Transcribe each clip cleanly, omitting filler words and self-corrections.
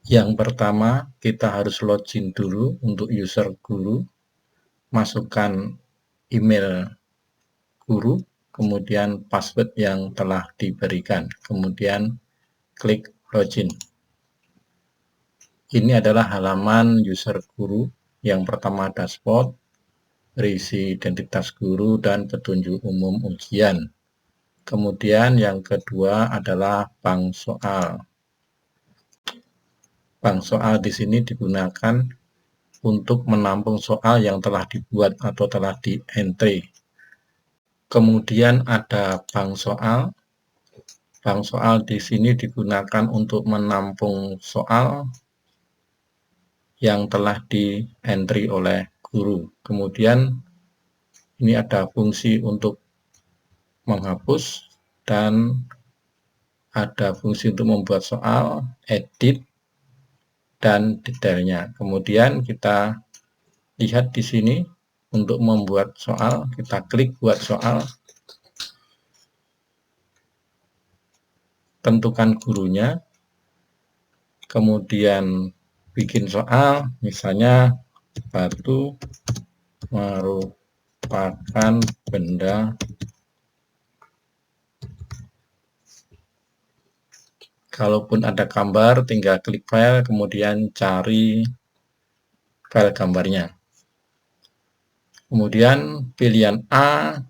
Yang pertama, kita harus login dulu untuk user guru, masukkan email guru, kemudian password yang telah diberikan, kemudian klik login. Ini adalah halaman user guru. Yang pertama dashboard, berisi identitas guru dan petunjuk umum ujian. Kemudian yang kedua adalah bank soal. Bank soal di sini digunakan untuk menampung soal yang telah dibuat atau telah di-entry. Kemudian ada bank soal. Bank soal di sini digunakan untuk menampung soal yang telah di-entry oleh guru. Kemudian ini ada fungsi untuk menghapus dan ada fungsi untuk membuat soal, edit, dan detailnya. Kemudian kita lihat di sini untuk membuat soal, kita klik buat soal, tentukan gurunya, kemudian bikin soal, misalnya batu merupakan benda kalaupun ada gambar, tinggal klik file, kemudian cari file gambarnya. Kemudian pilihan A,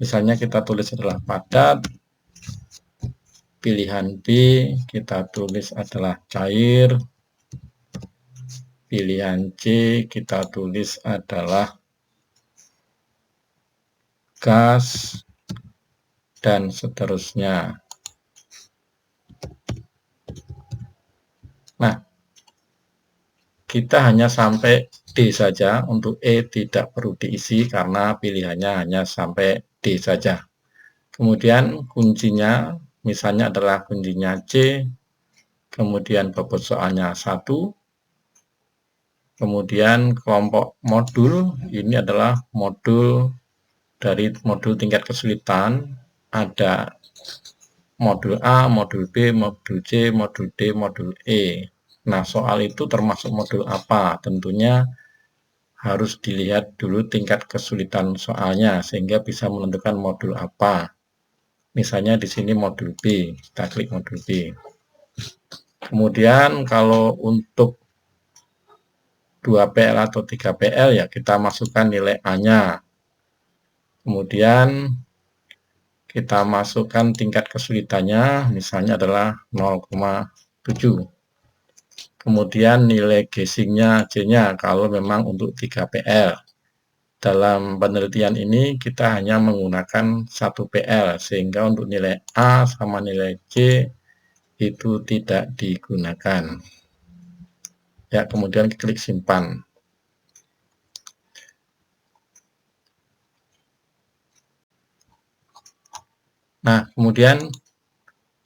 misalnya kita tulis adalah padat. Pilihan B, kita tulis adalah cair. Pilihan C, kita tulis adalah gas, dan seterusnya. Nah, kita hanya sampai D saja, untuk E tidak perlu diisi karena pilihannya hanya sampai D saja. Kemudian kuncinya, misalnya adalah kuncinya C, kemudian bobot soalnya 1, kemudian kelompok modul, ini adalah modul dari modul tingkat kesulitan, ada modul A, modul B, modul C, modul D, modul E. Nah, soal itu termasuk modul apa? Tentunya harus dilihat dulu tingkat kesulitan soalnya, sehingga bisa menentukan modul apa. Misalnya di sini modul B, kita klik modul B. Kemudian kalau untuk 2PL atau 3PL ya kita masukkan nilai A-nya. Kemudian kita masukkan tingkat kesulitannya, misalnya adalah 0,7. Kemudian nilai guessing-nya C-nya kalau memang untuk 3PL. Dalam penelitian ini kita hanya menggunakan 1PL, sehingga untuk nilai A sama nilai C itu tidak digunakan. Ya, kemudian klik simpan. Nah, kemudian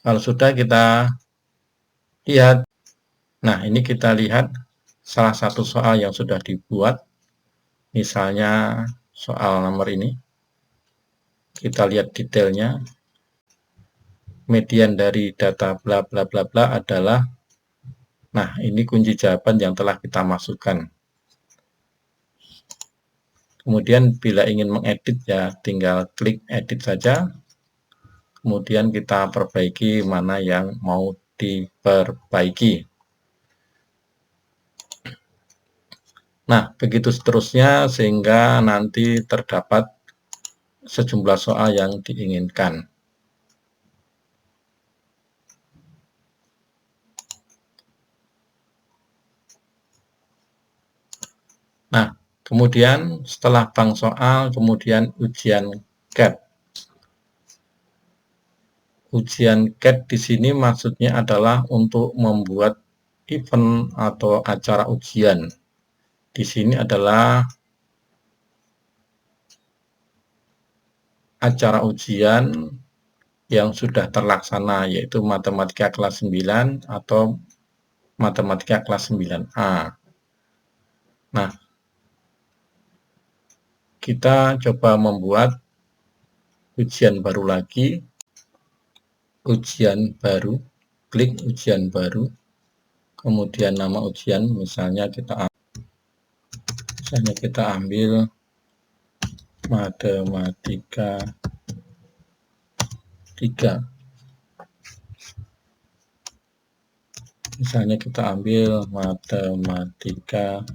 kalau sudah kita lihat, nah ini kita lihat salah satu soal yang sudah dibuat, misalnya soal nomor ini. Kita lihat detailnya. Median dari data bla bla bla bla adalah, nah ini kunci jawaban yang telah kita masukkan. Kemudian bila ingin mengedit ya tinggal klik edit saja. Kemudian kita perbaiki mana yang mau diperbaiki. Nah, begitu seterusnya sehingga nanti terdapat sejumlah soal yang diinginkan. Nah, kemudian setelah bank soal, kemudian ujian CAT. Ujian CAT di sini maksudnya adalah untuk membuat event atau acara ujian. Di sini adalah acara ujian yang sudah terlaksana, yaitu matematika kelas 9 atau matematika kelas 9A. Nah, kita coba membuat ujian baru lagi, ujian baru, klik ujian baru. kemudian nama ujian, misalnya kita ambil matematika 3. Misalnya kita ambil matematika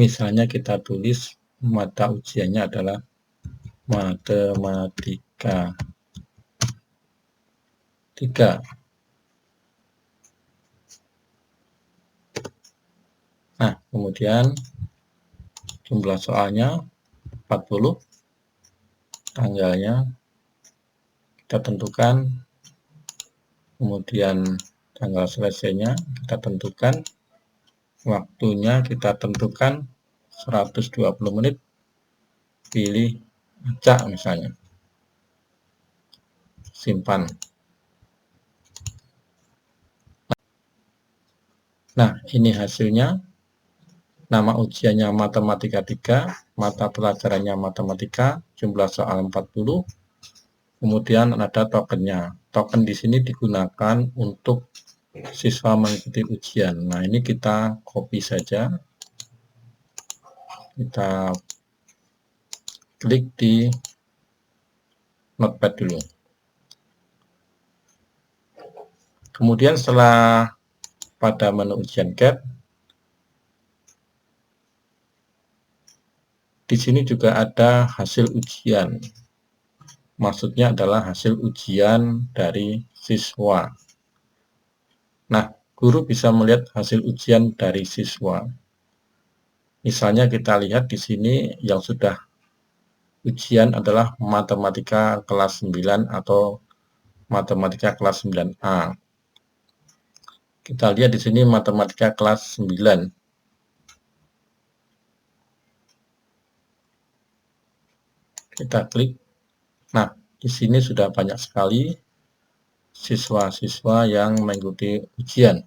misalnya kita tulis mata ujiannya adalah matematika 3. Nah, kemudian jumlah soalnya 40, tanggalnya kita tentukan, kemudian tanggal selesainya kita tentukan, waktunya kita tentukan 120 menit, pilih acak misalnya, simpan. Nah, ini hasilnya. Nama ujiannya matematika 3, mata pelajarannya matematika, jumlah soal 40, kemudian ada tokennya. Token di sini digunakan untuk siswa mengikuti ujian. Nah, ini kita copy saja. Kita klik di notepad dulu. Kemudian setelah pada menu ujian CAT, di sini juga ada hasil ujian. Maksudnya adalah hasil ujian dari siswa. Nah, guru bisa melihat hasil ujian dari siswa. Misalnya kita lihat di sini yang sudah ujian adalah matematika kelas 9 atau matematika kelas 9A. Kita lihat di sini matematika kelas 9. Kita klik. Nah, di sini sudah banyak sekali siswa-siswa yang mengikuti ujian.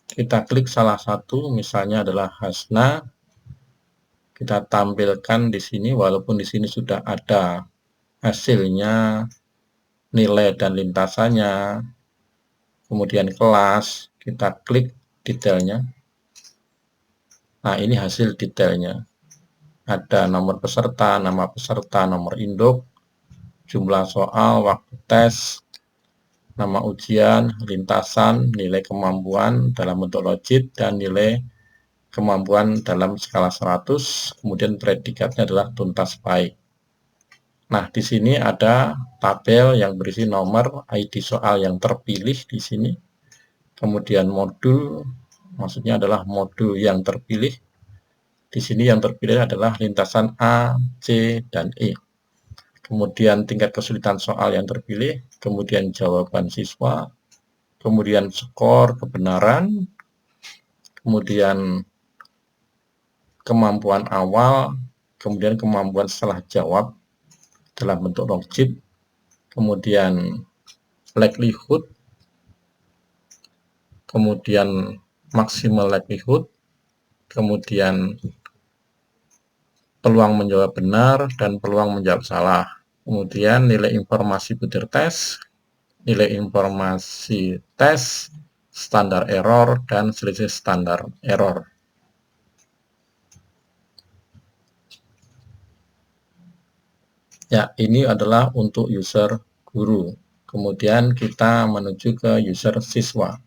Kita klik salah satu, misalnya adalah Hasna. Kita tampilkan di sini, walaupun di sini sudah ada hasilnya, nilai dan lintasannya, kemudian kelas, kita klik detailnya. Nah, ini hasil detailnya. Ada nomor peserta, nama peserta, nomor induk, jumlah soal, waktu tes, nama ujian, lintasan, nilai kemampuan dalam bentuk logit, dan nilai kemampuan dalam skala 100, kemudian predikatnya adalah tuntas baik. Nah, di sini ada tabel yang berisi nomor ID soal yang terpilih di sini. Kemudian modul, maksudnya adalah modul yang terpilih. Di sini yang terpilih adalah lintasan A, C, dan E. Kemudian tingkat kesulitan soal yang terpilih, kemudian jawaban siswa, kemudian skor kebenaran, kemudian kemampuan awal, kemudian kemampuan setelah jawab dalam bentuk logit, kemudian likelihood, kemudian maksimal likelihood, kemudian peluang menjawab benar dan peluang menjawab salah. Kemudian nilai informasi butir tes, nilai informasi tes, standar error, dan selisih standar error. Ya, ini adalah untuk user guru. Kemudian kita menuju ke user siswa.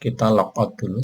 Kita logout dulu.